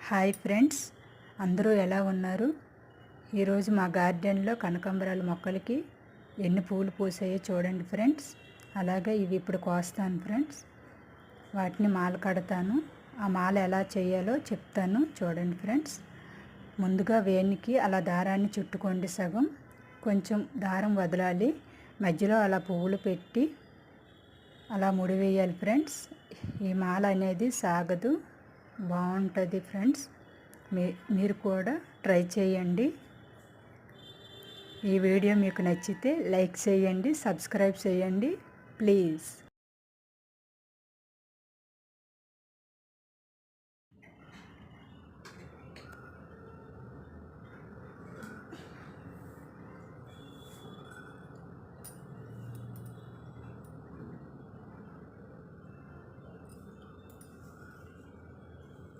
Hi friends, అందరూ ఎలా ఉన్నారు? ఈరోజు మా గార్డెన్లో కనకాంబరాల మొక్కలకి ఎన్ని పూలు పూసాయో చూడండి ఫ్రెండ్స్. అలాగే ఇవి ఇప్పుడు కోస్తాను ఫ్రెండ్స్. వాటిని మాల కడతాను. ఆ మాల ఎలా చేయాలో చెప్తాను చూడండి ఫ్రెండ్స్. ముందుగా వేనికి అలా దారాన్ని చుట్టుకోండి, సగం కొంచెం దారం వదలాలి, మధ్యలో అలా పువ్వులు పెట్టి అలా ముడివేయాలి ఫ్రెండ్స్. ఈ మాల అనేది సాగదు, బాగుంటుంది ఫ్రెండ్స్. మీరు కూడా ట్రై చేయండి. ఈ వీడియో మీకు నచ్చితే లైక్ చేయండి, సబ్స్క్రైబ్ చేయండి ప్లీజ్.